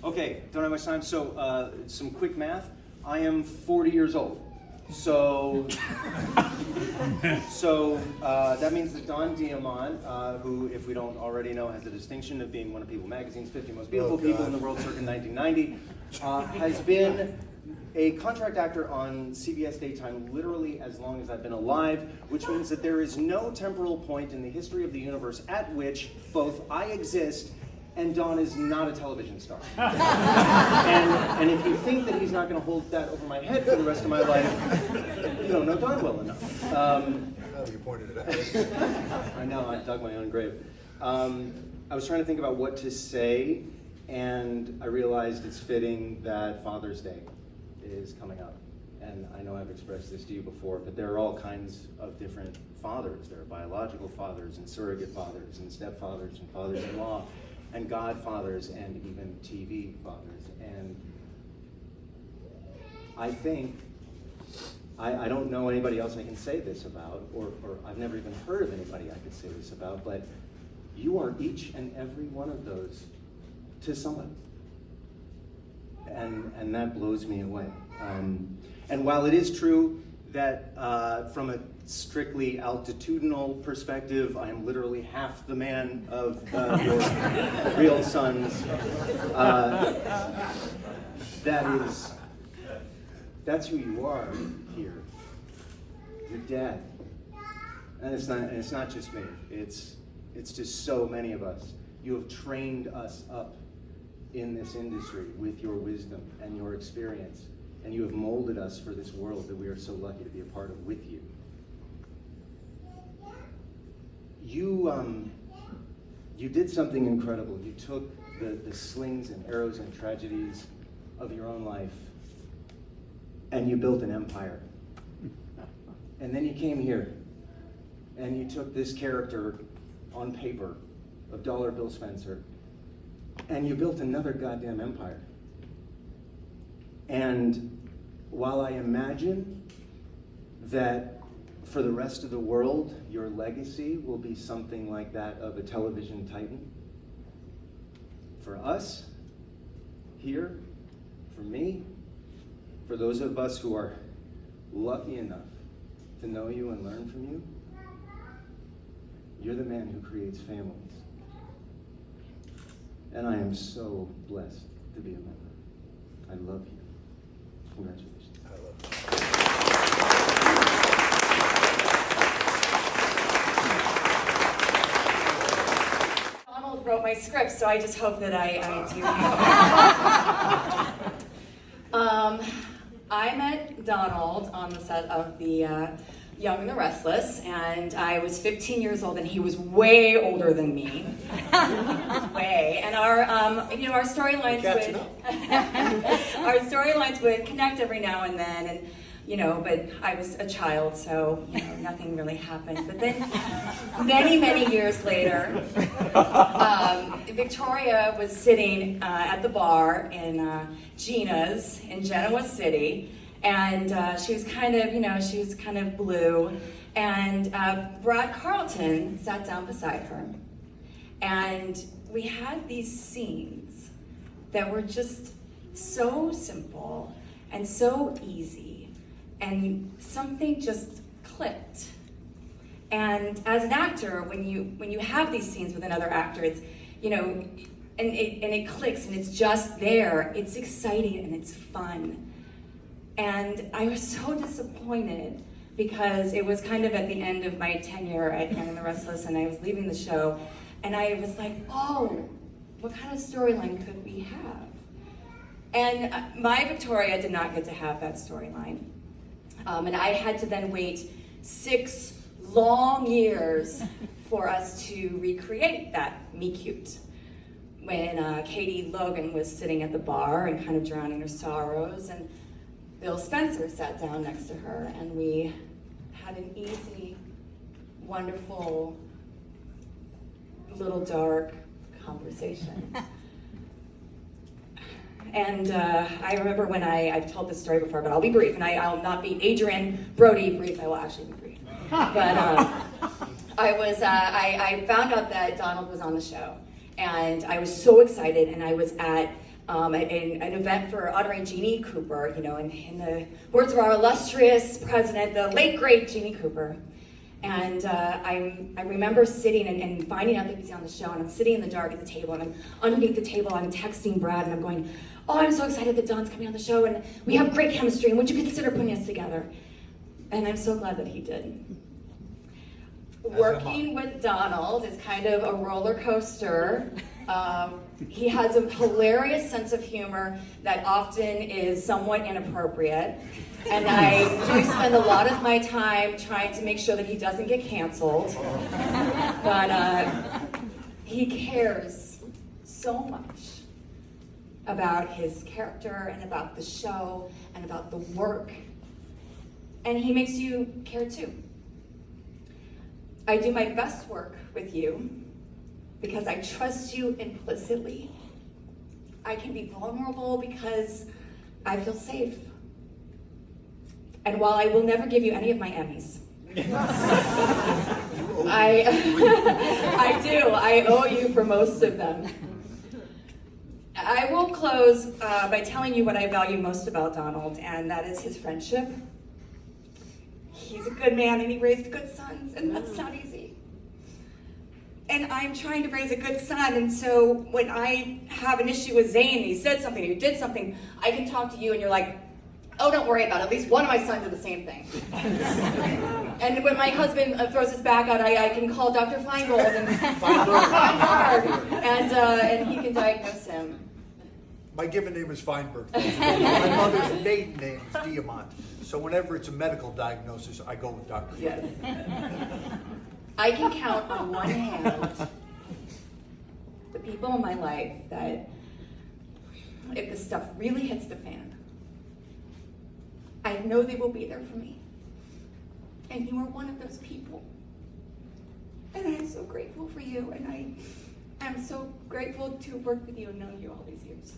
Okay, don't have much time, so some quick math. I am 40 years old. So that means that Don Diamont, who, if we don't already know, has the distinction of being one of People Magazine's 50 most beautiful people in the world circa 1990, has been a contract actor on CBS daytime literally as long as I've been alive, which means that there is no temporal point in the history of the universe at which both I exist and Don is not a television star. and if you think that he's not going to hold that over my head for the rest of my life, you don't know Don well enough. You pointed it out. I know, I dug my own grave. I was trying to think about what to say, and I realized it's fitting that Father's Day is coming up. And I know I've expressed this to you before, but there are all kinds of different fathers. There are biological fathers and surrogate fathers and stepfathers and fathers-in-law and godfathers and even TV fathers. And I think, I don't know anybody else I can say this about, or I've never even heard of anybody I could say this about, but you are each and every one of those to somebody. And that blows me away. And while it is true that from a strictly altitudinal perspective, I am literally half the man of your real sons, that's who you are here. Your dad. And it's not just me. It's just so many of us. You have trained us up in this industry with your wisdom and your experience, and you have molded us for this world that we are so lucky to be a part of with you. You did something incredible. You took the slings and arrows and tragedies of your own life, and you built an empire. And then you came here, and you took this character on paper of Dollar Bill Spencer, and you built another goddamn empire. And while I imagine that for the rest of the world, your legacy will be something like that of a television titan, for us, here, for me, for those of us who are lucky enough to know you and learn from you, you're the man who creates families. And I am so blessed to be a member. I love you. Congratulations. I love you. Donald wrote my script, so I just hope that I do. I met Donald on the set of the Young and the Restless, and I was 15 years old, and he was way older than me. Way. And our storylines would connect every now and then, and but I was a child, so nothing really happened. But then, many years later, Victoria was sitting at the bar in Gina's in Genoa City. And she was kind of blue. And Brad Carlton sat down beside her. And we had these scenes that were just so simple and so easy. And something just clicked. And as an actor, when you have these scenes with another actor, it's, and it clicks and it's just there. It's exciting and it's fun. And I was so disappointed because it was kind of at the end of my tenure at Young and the Restless, and I was leaving the show, and I was like, oh, what kind of storyline could we have? And my Victoria did not get to have that storyline. And I had to then wait 6 long years for us to recreate that meet-cute. When Katie Logan was sitting at the bar and kind of drowning her sorrows, and Bill Spencer sat down next to her, and we had an easy, wonderful, little dark conversation. And I remember when I've told this story before, but I'll be brief, and I'll not be Adrian Brody brief, I will actually be brief. But I found out that Donald was on the show, And I was so excited, and I was at an event for honoring Jeannie Cooper, you know, in the words of our illustrious president, the late great Jeannie Cooper. And I remember sitting and finding out that he's on the show, and I'm sitting in the dark at the table, and I'm underneath the table, I'm texting Brad, and I'm going, oh, I'm so excited that Don's coming on the show, and we have great chemistry, and would you consider putting us together? And I'm so glad that he did. Working with Donald is kind of a roller coaster. He has a hilarious sense of humor that often is somewhat inappropriate. And I do spend a lot of my time trying to make sure that he doesn't get canceled. But he cares so much about his character and about the show and about the work. And he makes you care too. I do my best work with you because I trust you implicitly. I can be vulnerable because I feel safe. And while I will never give you any of my Emmys, I do. I owe you for most of them. I will close by telling you what I value most about Donald, and that is his friendship. He's a good man and he raised good sons, and that's not easy. And I'm trying to raise a good son, and so when I have an issue with Zane and he said something or he did something, I can talk to you and you're like, oh, don't worry about it. At least one of my sons did the same thing. And when my husband throws his back out, I can call Dr. Feingold and he can diagnose him. My given name is Feinberg. My mother's maiden name is Diamont. So whenever it's a medical diagnosis, I go with Dr. Yes. I can count on one hand the people in my life that, if the stuff really hits the fan, I know they will be there for me. And you are one of those people. And I am so grateful for you, and I am so grateful to have worked with you and known you all these years.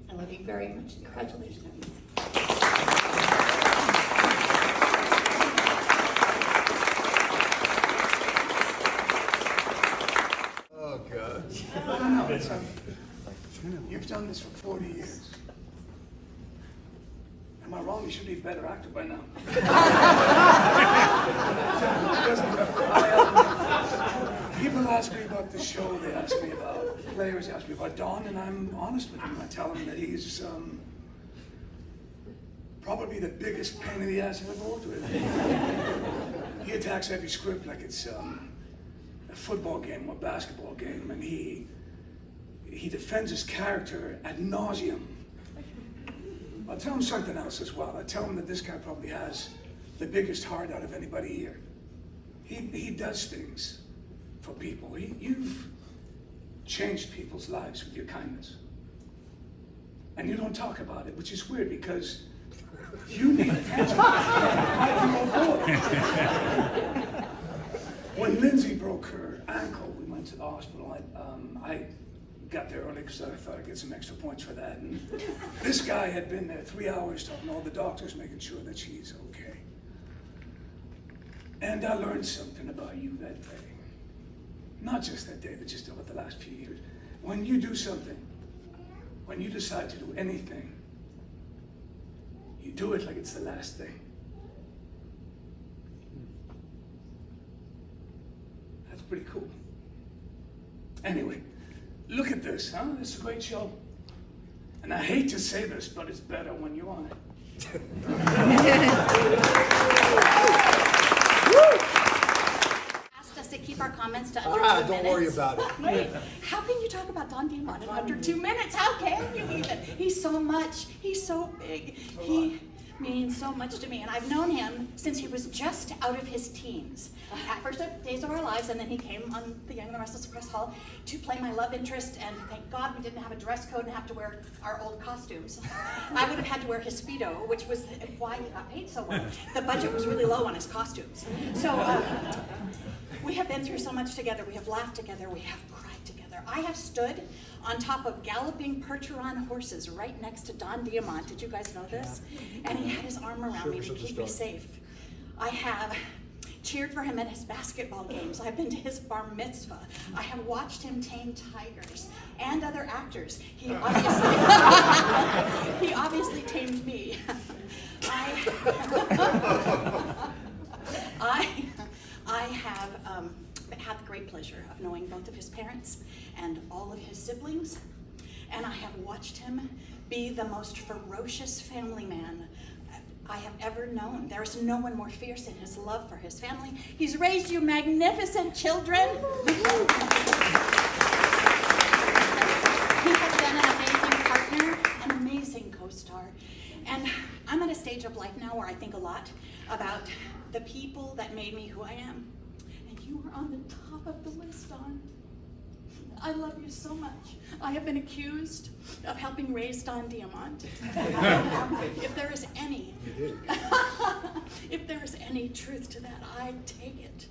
I love you very much. Congratulations. Oh, God. No, you've done this for 40 years. Am I wrong? You should be a better actor by now. People ask me about the show, they ask me about players, they ask me about Don, and I'm honest with them. I tell them that he's probably the biggest pain in the ass I've ever worked with. He attacks every script like it's a football game or a basketball game, and he defends his character ad nauseum. I'll tell him something else as well. I tell him that this guy probably has the biggest heart out of anybody here. He does things for people. You've changed people's lives with your kindness. And you don't talk about it, which is weird because you need attention. When Lindsay broke her ankle, we went to the hospital. I got there early because I thought I'd get some extra points for that. And this guy had been there 3 hours talking to all the doctors, making sure that she's okay. And I learned something about you that day. Not just that day, but just over the last few years. When you do something, when you decide to do anything, you do it like it's the last thing. That's pretty cool. Anyway, look at this, huh? This is a great show. And I hate to say this, but it's better when you're on it. Asked us to keep our comments to under 2 minutes. Don't worry about it. Wait, how can you talk about Don Diamont in under 2 minutes? How can you even? He's so much. He's so big. He means so much to me. And I've known him since he was just out of his teens. At first at Days of Our Lives, and then he came on The Young and the Restless at Crest Hall to play my love interest, and thank God we didn't have a dress code and have to wear our old costumes. I would have had to wear his Speedo, which was why he got paid so well. The budget was really low on his costumes. So we have been through so much together. We have laughed together. We have cried together. I have stood on top of galloping Percheron horses right next to Don Diamont. Did you guys know this? And he had his arm around me to keep me safe. I have cheered for him at his basketball games. I've been to his bar mitzvah. I have watched him tame tigers and other actors. He obviously, he obviously tamed me. I have had the great pleasure of knowing both of his parents and all of his siblings, and I have watched him be the most ferocious family man I have ever known. There is no one more fierce in his love for his family. He's raised you magnificent children. He has been an amazing partner, an amazing co-star. And I'm at a stage of life now where I think a lot about the people that made me who I am. And you are on the top of the list, Don. I love you so much. I have been accused of helping raise Don Diamont. If there is any, if there is any truth to that, I take it.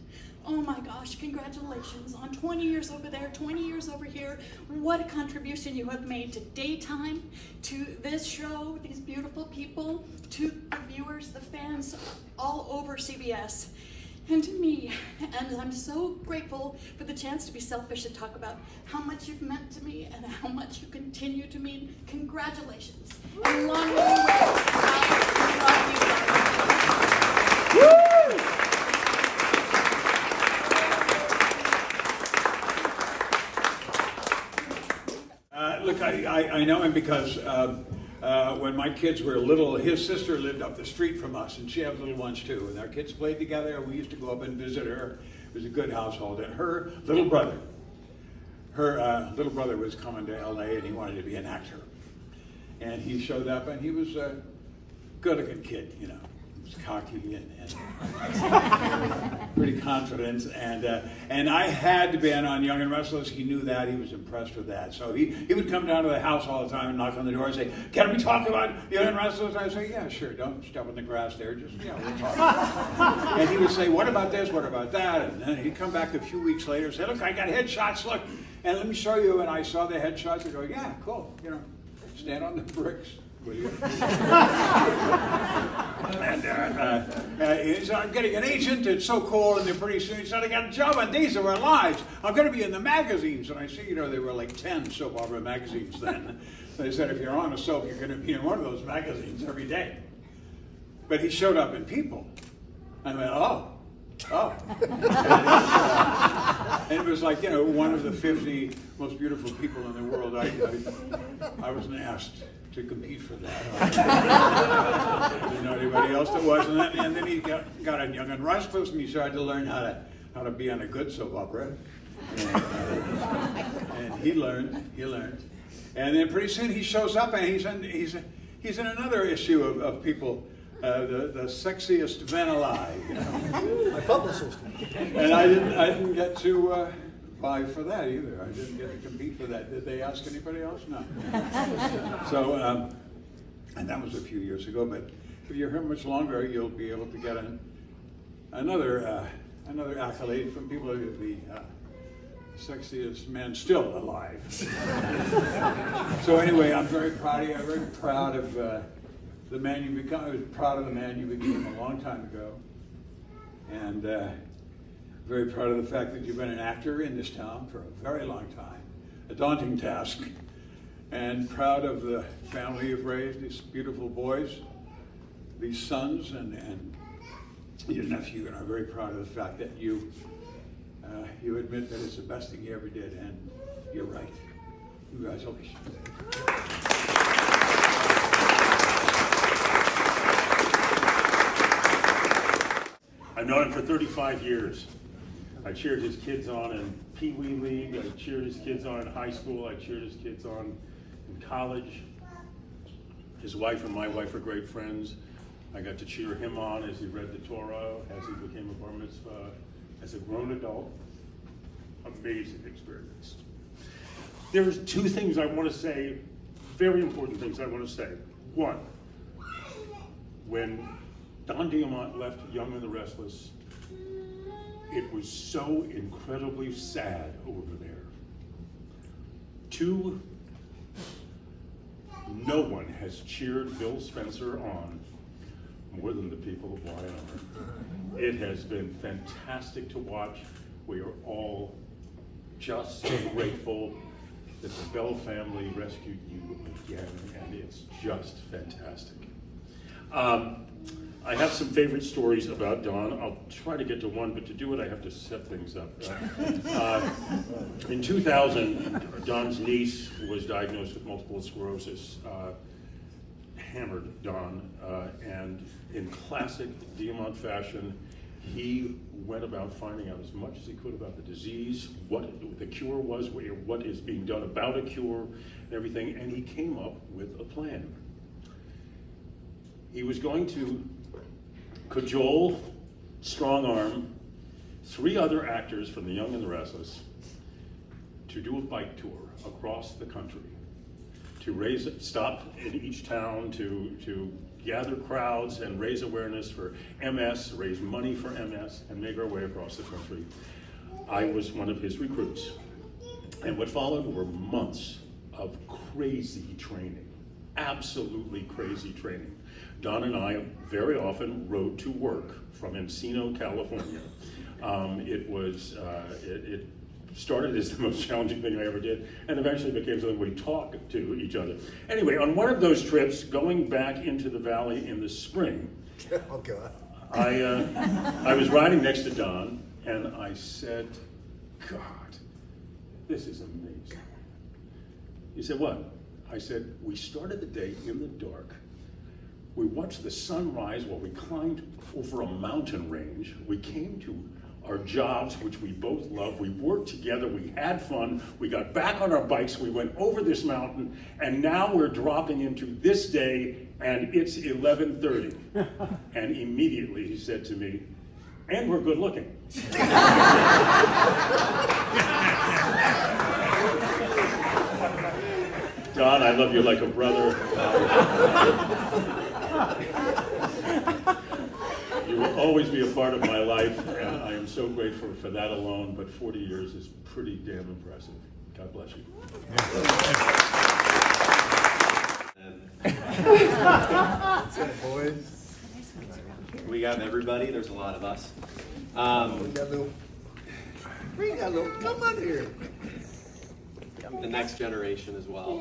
Oh my gosh, congratulations on 20 years over there, 20 years over here. What a contribution you have made to daytime, to this show, these beautiful people, to the viewers, the fans all over CBS. And to me, and I'm so grateful for the chance to be selfish and talk about how much you've meant to me and how much you continue to mean. Congratulations. And long way away. I love you, Look, I know him because when my kids were little, his sister lived up the street from us, and she had little ones too. And our kids played together, and we used to go up and visit her. It was a good household. And her little brother was coming to LA, and he wanted to be an actor. And he showed up, and he was a good-looking kid, you know. He was cocky and pretty confident. And I had been on Young and Restless. He knew that. He was impressed with that. So he would come down to the house all the time and knock on the door and say, "Can we talk about Young and Restless?" I'd say, "Yeah, sure. Don't step in the grass there. Just, yeah, we'll talk." And he would say, "What about this? What about that?" And then he'd come back a few weeks later and say, "Look, I got headshots. Look, and let me show you." And I saw the headshots and go, "Yeah, cool. You know, stand on the bricks, will you?" And he said, "I'm getting an agent. It's so cool." And then pretty soon he said, "I got a job on Days of Our Lives. I'm going to be in the magazines." And I said, you know, there were like 10 soap opera magazines then. They said, if you're on a soap, you're going to be in one of those magazines every day. But he showed up in People. I went, oh. And it was like, you know, one of the 50 most beautiful people in the world. I wasn't asked to compete for that. I didn't know anybody else that was. And then he got on Young and Restless, and he started to learn how to be on a good soap opera. And he learned. And then pretty soon he shows up, and he's in another issue of People. The sexiest man alive, you know. My publicist. And I didn't get to vie for that either. I didn't get to compete for that. Did they ask anybody else? No. So, and that was a few years ago. But if you're here much longer, you'll be able to get another accolade from People. The sexiest man still alive. So anyway, I'm very proud of you. I'm very proud of the man you become. I was proud of the man you became a long time ago. And very proud of the fact that you've been an actor in this town for a very long time. A daunting task. And proud of the family you've raised, these beautiful boys, these sons, and your nephew. And I'm very proud of the fact that you admit that it's the best thing you ever did, and you're right. Congratulations. I've known him for 35 years. I cheered his kids on in Pee Wee League. I cheered his kids on in high school. I cheered his kids on in college. His wife and my wife are great friends. I got to cheer him on as he read the Torah, as he became a bar mitzvah, as a grown adult. Amazing experience. There's two things I want to say, very important things I want to say. One, when Don Diamont left Young and the Restless, it was so incredibly sad over there. Two, no one has cheered Bill Spencer on more than the people of Wyoming. It has been fantastic to watch. We are all just so grateful that the Bell family rescued you again, and it's just fantastic. I have some favorite stories about Don. I'll try to get to one, but to do it, I have to set things up. In 2000, Don's niece was diagnosed with multiple sclerosis, hammered Don, and in classic Diamont fashion, he went about finding out as much as he could about the disease, what the cure was, what is being done about a cure, and everything, and he came up with a plan. He was going to cajole, strong arm, 3 other actors from The Young and the Restless to do a bike tour across the country, to stop in each town to gather crowds and raise awareness for MS, raise money for MS, and make our way across the country. I was one of his recruits. And what followed were months of crazy training, absolutely crazy training. Don and I very often rode to work from Encino, California. It started as the most challenging thing I ever did, and eventually became something we talked to each other. Anyway, on one of those trips, going back into the valley in the spring, Oh, God. I was riding next to Don, and I said, God, this is amazing. He said, what? I said, we started the day in the dark. We watched the sun rise while we climbed over a mountain range. We came to our jobs, which we both love. We worked together, we had fun, we got back on our bikes, we went over this mountain, and now we're dropping into this day, and it's 11:30. And immediately he said to me, and we're good looking. Don, I love you like a brother. You will always be a part of my life, and I am so grateful for that alone, but 40 years is pretty damn impressive. God bless you. That's it, boys. We got everybody. There's a lot of us. We got little, come on here. The next generation as well.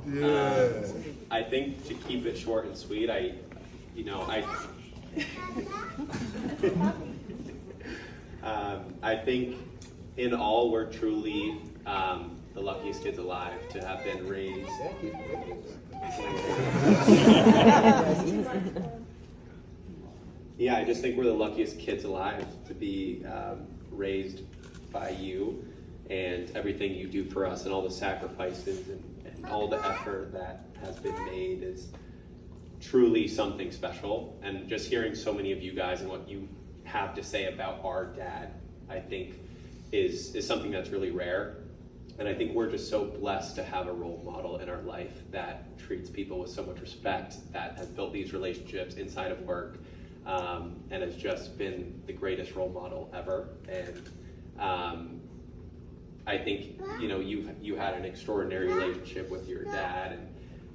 Yeah. I think to keep it short and sweet, I think in all we're truly the luckiest kids alive to have been raised. Yeah, I just think we're the luckiest kids alive to be raised by you, and everything you do for us and all the sacrifices and all the effort that has been made is truly something special. And just hearing so many of you guys and what you have to say about our dad, I think is something that's really rare. And I think we're just so blessed to have a role model in our life that treats people with so much respect, that has built these relationships inside of work, and has just been the greatest role model ever. And I think you had an extraordinary relationship with your dad,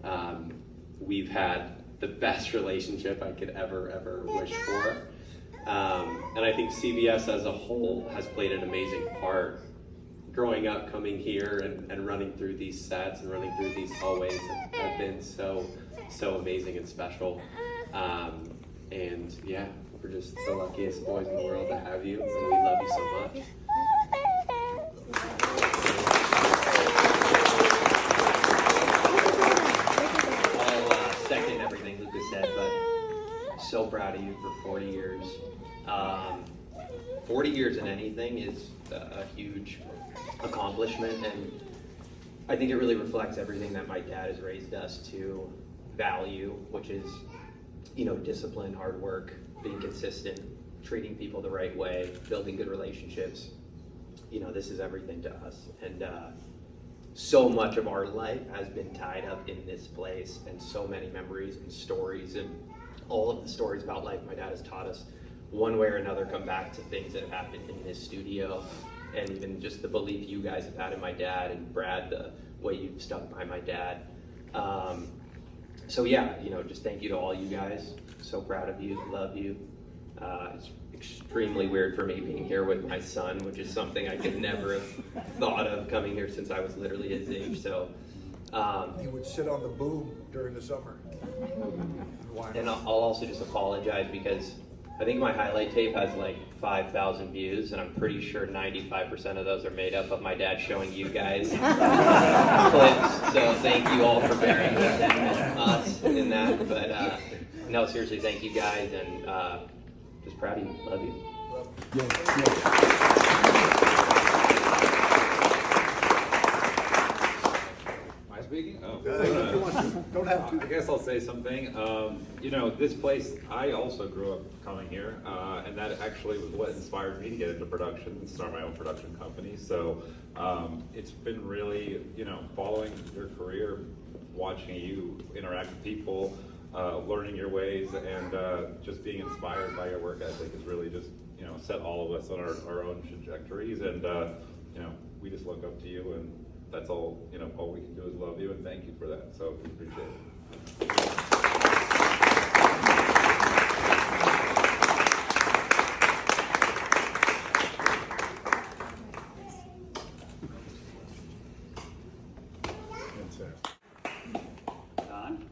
and we've had the best relationship I could ever wish for. And I think CBS as a whole has played an amazing part. Growing up, coming here and running through these sets and running through these hallways have been so amazing and special. And yeah, we're just the luckiest boys in the world to have you, and we love you so much. I'll second everything Lucas said, but so proud of you for 40 years. 40 years in anything is a huge accomplishment, and I think it really reflects everything that my dad has raised us to value, which is, discipline, hard work, being consistent, treating people the right way, building good relationships. This is everything to us, and so much of our life has been tied up in this place, and so many memories and stories, and all of the stories about life my dad has taught us one way or another come back to things that have happened in his studio, and even just the belief you guys have had in my dad, and Brad, the way you've stuck by my dad. So yeah, just thank you to all you guys. So proud of you, love you. It's extremely weird for me being here with my son, which is something I could never have thought of coming here since I was literally his age. So He would sit on the boom during the summer. and I'll also just apologize because I think my highlight tape has like 5,000 views, and I'm pretty sure 95% of those are made up of my dad showing you guys clips. So thank you all for bearing with him and us in that. But no, seriously, thank you guys, and just proud of you. Love you. Am I speaking? Oh. If you want to, don't have to. I guess I'll say something. This place, I also grew up coming here, and that actually was what inspired me to get into production and start my own production company. So it's been really, following your career, watching you interact with people, learning your ways, and just being inspired by your work ethic has really just, set all of us on our own trajectories. And, we just look up to you, and that's all, all we can do is love you, and thank you for that. So we appreciate it. Don,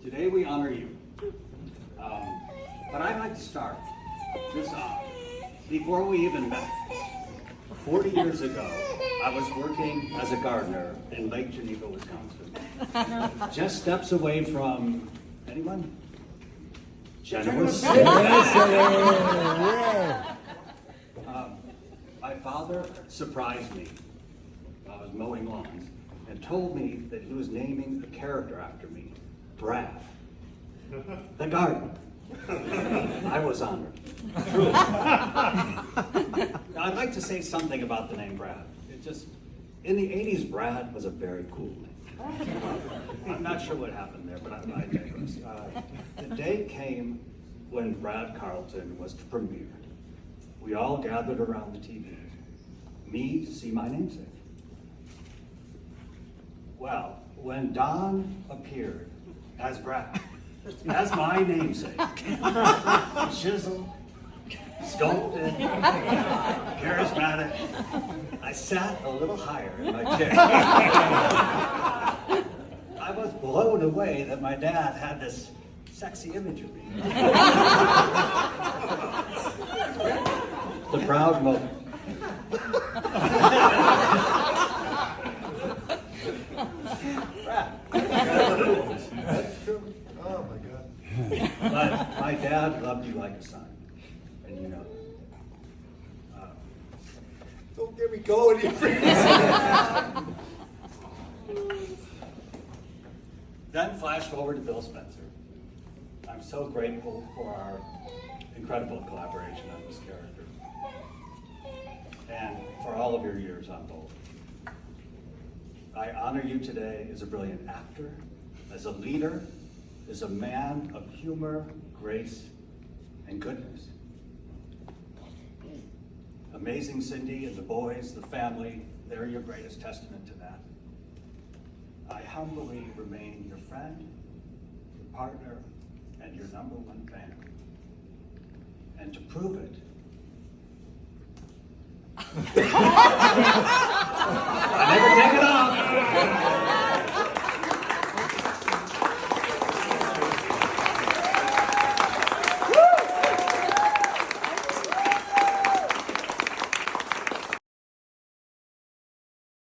today we honor you. But I'd like to start this off before we even met. 40 years ago, I was working as a gardener in Lake Geneva, Wisconsin. Just steps away from, anyone? Genoa City. My father surprised me while I was mowing lawns and told me that he was naming a character after me, Brad, the gardener. I was honored. Truly. Now, I'd like to say something about the name Brad. In the 80s, Brad was a very cool name. I'm not sure what happened there, but I digress. The day came when Brad Carlton was to premiere. We all gathered around the TV. Me to see my namesake. Well, when Don appeared as Brad, as my namesake, chiseled, sculpted, charismatic, I sat a little higher in my chair. I was blown away that my dad had this sexy image of me. The proud moment. That's true. Oh my God. But my dad loved you like a son, and you know that. Don't get me going here. Then flash forward to Bill Spencer. I'm so grateful for our incredible collaboration on this character, and for all of your years on both. I honor you today as a brilliant actor, as a leader, as a man of humor, grace, and goodness. Amazing Cindy and the boys, the family, they're your greatest testament to that. I humbly remain your friend, your partner, and your #1 fan. And to prove it, I never take it off.